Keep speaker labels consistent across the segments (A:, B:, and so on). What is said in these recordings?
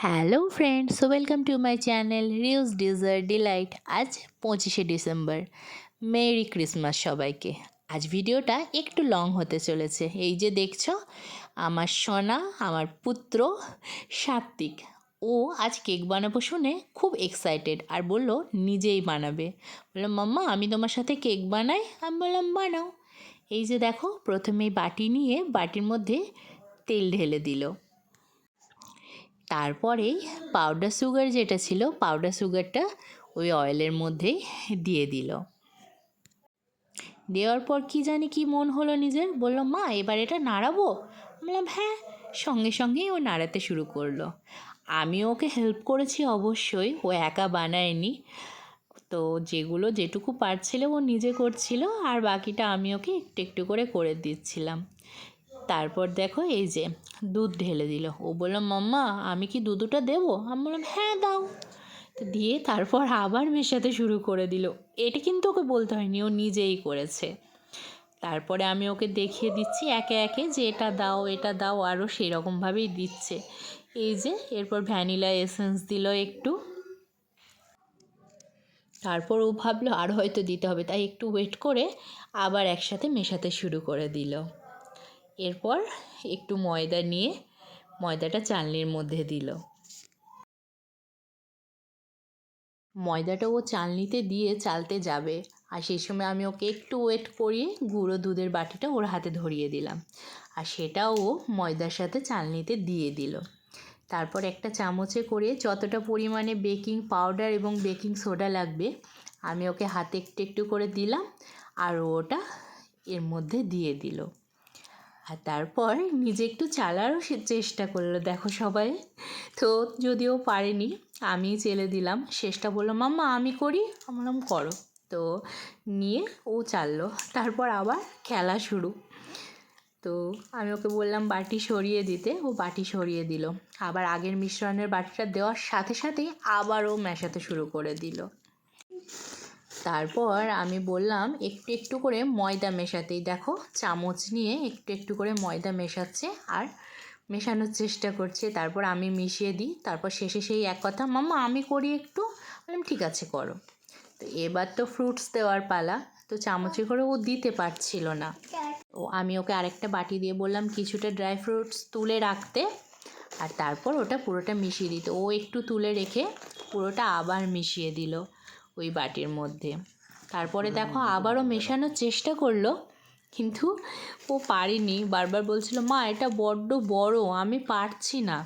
A: Hello friends, welcome to my channel reuse dessert delight. আজ 25শে December. Merry Christmas সবাইকে। আজ ভিডিওটা একটু লং হতে চলেছে। এই যে দেখছো, আমার সোনা, আমার পুত্র সাত্বিক, ও আজ কেক বানাবো শুনে খুব এক্সাইটেড আর বলল নিজেই বানাবে। বললাম মাম্মা আমি তোমার সাথে কেক বানাই। আমি বললাম বানাও। এই যে দেখো, প্রথমেই বাটি নিয়ে বাটির মধ্যে তেল ঢেলে দিল। তারপরেই পাউডার সুগার যেটা ছিল, পাউডার সুগারটা ওই অয়েলের মধ্যেই দিয়ে দিল। দেওয়ার পর কি জানি কি মন হলো নিজের, বললো মা এবার এটা নাড়াবো। বললাম হ্যাঁ। সঙ্গে সঙ্গেই ও নাড়াতে শুরু করলো। আমি ওকে হেল্প করেছি অবশ্যই, ও একা বানায়নি। তো যেটুকু পারছিল ও নিজে করছিল, আর বাকিটা আমি ওকে একটু একটু করে দিচ্ছিলাম। তারপর দেখো এই যে দুধ ঢেলে দিল। ও বললো মাম্মা আমি কি দুধটা দেবো? আমি বললাম হ্যাঁ দাও। তো দিয়ে তারপর আবার মেশাতে শুরু করে দিল। এটা কিন্তু ওকে বলতে হয়নি, ও নিজেই করেছে। তারপরে আমি ওকে দেখিয়ে দিচ্ছি একে একে যে এটা দাও এটা দাও, আরও সেই রকমভাবেই দিচ্ছে। এই যে এরপর ভ্যানিলা এসেন্স দিল একটু। তারপর ও ভাবলো আর হয়তো দিতে হবে, তাই একটু ওয়েট করে আবার একসাথে মেশাতে শুরু করে দিল। এরপর একটু ময়দা নিয়ে ময়দাটা চালনির মধ্যে দিল। ময়দাটা ও চালনিতে দিয়ে চালতে যাবে, আর সেই সময় আমি ওকে একটু ওয়েট করিয়ে গুঁড়ো দুধের বাটিটা ওর হাতে ধরিয়ে দিলাম, আর সেটাও ও ময়দার সাথে চালনিতে দিয়ে দিল। তারপর একটা চামচে করে যতটা পরিমাণে বেকিং পাউডার এবং বেকিং সোডা লাগবে আমি ওকে হাতে একটু একটু করে দিলাম, আর ওটা এর মধ্যে দিয়ে দিল। আর তারপর নিজে একটু চালারও চেষ্টা করলো, দেখো সবাই। তো যদিও পারেনি, আমি চেলে দিলাম। শেষটা বললো মাম্মা আমি করি। আমি বললাম করো। তো নিয়ে ও চাললো। তারপর আবার খেলা শুরু। তো আমি ওকে বললাম বাটি সরিয়ে দিতে, ও বাটি সরিয়ে দিল। আবার আগের মিশ্রণের বাটিটা দেওয়ার সাথে সাথেই আবারও মেশাতে শুরু করে দিল। তারপর আমি বললাম একটু একটু করে ময়দা মেশাতেই, দেখো চামচ নিয়ে একটু একটু করে ময়দা মেশাচ্ছে আর মেশানোর চেষ্টা করছে। তারপর আমি মিশিয়ে দিই। তারপর শেষে সেই এক কথা মাম্মা আমি করি একটু। বললাম ঠিক আছে করো। তো এবার তো ফ্রুটস দেওয়ার পালা। তো চামচে করে ও দিতে পারছিল না। আমি ওকে আরেকটা বাটি দিয়ে বললাম কিছুটা ড্রাই ফ্রুটস তুলে রাখতে, আর তারপর ওটা পুরোটা মিশিয়ে দিতে। ও একটু তুলে রেখে পুরোটা আবার মিশিয়ে দিল ওই বাটির মধ্যে। তারপরে দেখো আবারও মেশানোর চেষ্টা করলো, কিন্তু ও পারেনি। বারবার বলছিল মা এটা বড্ড বড়, আমি পারছি না।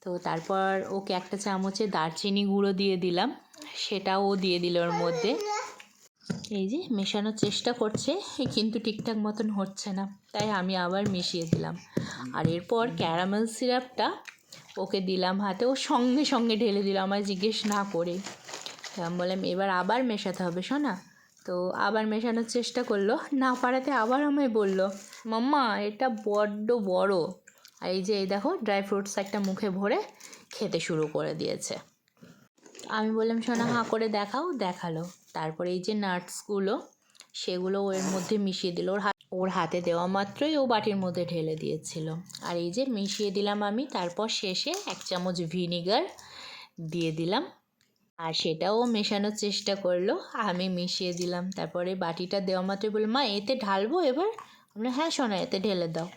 A: তো তারপর ওকে একটা চামচে দারচিনি গুঁড়ো দিয়ে দিলাম, সেটাও ও দিয়ে দিল ওর মধ্যে। এই যে মেশানোর চেষ্টা করছে, কিন্তু ঠিকঠাক মতন হচ্ছে না, তাই আমি আবার মিশিয়ে দিলাম। আর এরপর ক্যারামেল সিরাপটা ওকে দিলাম হাতে, ও সঙ্গে সঙ্গে ঢেলে দিল আমায় জিজ্ঞেস না করে। আমি বললাম এবার আবার মেশাতে হবে সোনা। তো আবার মেশানোর চেষ্টা করলো, না পারাতে আবার আমায় বলল মাম্মা এটা বড্ড বড়। আর এই যে এই দেখো ড্রাই ফ্রুটস একটা মুখে ভরে খেতে শুরু করে দিয়েছে। আমি বললাম সোনা হাঁ করে দেখাও, দেখালো। তারপরে এই যে নাটসগুলো সেগুলো ওর মধ্যে মিশিয়ে দিল। ওর হাতে দেওয়া মাত্রই ও বাটির মধ্যে ঢেলে দিয়েছিল। আর এই যে মিশিয়ে দিলাম আমি। তারপর শেষে 1 চামচ ভিনিগার দিয়ে দিলাম, আর সেটাও মেশানোর চেষ্টা করলো। আমি মিশিয়ে দিলাম। তারপরে বাটিটা দেওয়া মাত্রই বলল মা এতে ঢালবো এবার? আমরা হ্যাঁ সোনা এতে ঢেলে দাও।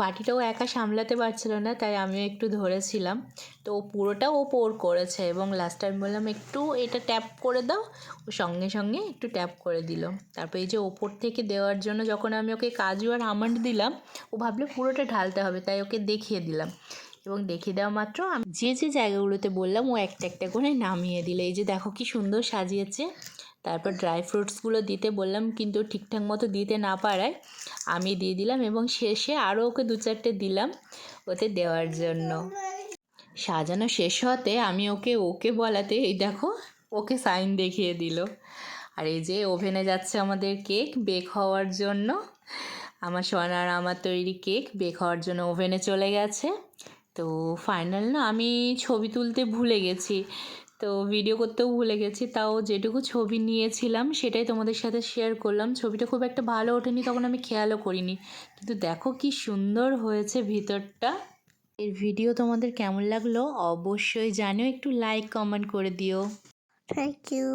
A: বাটিটাও একা সামলাতে পারছিল না, তাই আমিও একটু ধরেছিলাম। তো পুরোটা ও পোর করেছে, এবং লাস্ট টাইম বললাম একটু এটা ট্যাপ করে দাও, ও সঙ্গে সঙ্গে একটু ট্যাপ করে দিল। তারপর এই যে ওপর থেকে দেওয়ার জন্য যখন আমি ওকে কাজু আর আমন্ড দিলাম, ও ভাবলো পুরোটা ঢালতে হবে, তাই ওকে দেখিয়ে দিলাম। এবং দেখিয়ে দেওয়া মাত্র আমি যে জায়গাগুলোতে বললাম ও একটা একটা করে নামিয়ে দিল। এই যে দেখো কি সুন্দর সাজিয়েছে। তারপর ড্রাই ফ্রুটসগুলো দিতে বললাম, কিন্তু ঠিকঠাক মতো দিতে না পারায় আমি দিয়ে দিলাম, এবং শেষে আরও ওকে 2-4টে দিলাম ওতে দেওয়ার জন্য। সাজানো শেষ হতে আমি ওকে বলাতে এই দেখো ওকে সাইন দেখিয়ে দিল। আর এই যে ওভেনে যাচ্ছে আমাদের কেক বেক হওয়ার জন্য। আমার সোনার আমার তৈরি কেক বেক হওয়ার জন্য ওভেনে চলে গেছে। তো ফাইনাল না, আমি ছবি তুলতে ভুলে গেছি, তো ভিডিও করতেও ভুলে গেছি। তাও যেটুকু ছবি নিয়েছিলাম সেটাই তোমাদের সাথে শেয়ার করলাম। ছবিটা খুব একটা ভালো ওঠেনি, তখন আমি খেয়ালও করিনি, কিন্তু দেখো কি সুন্দর হয়েছে ভিতরটা। এর ভিডিও তোমাদের কেমন লাগলো অবশ্যই জানিও, একটু লাইক কমেন্ট করে দিও।
B: Thank you.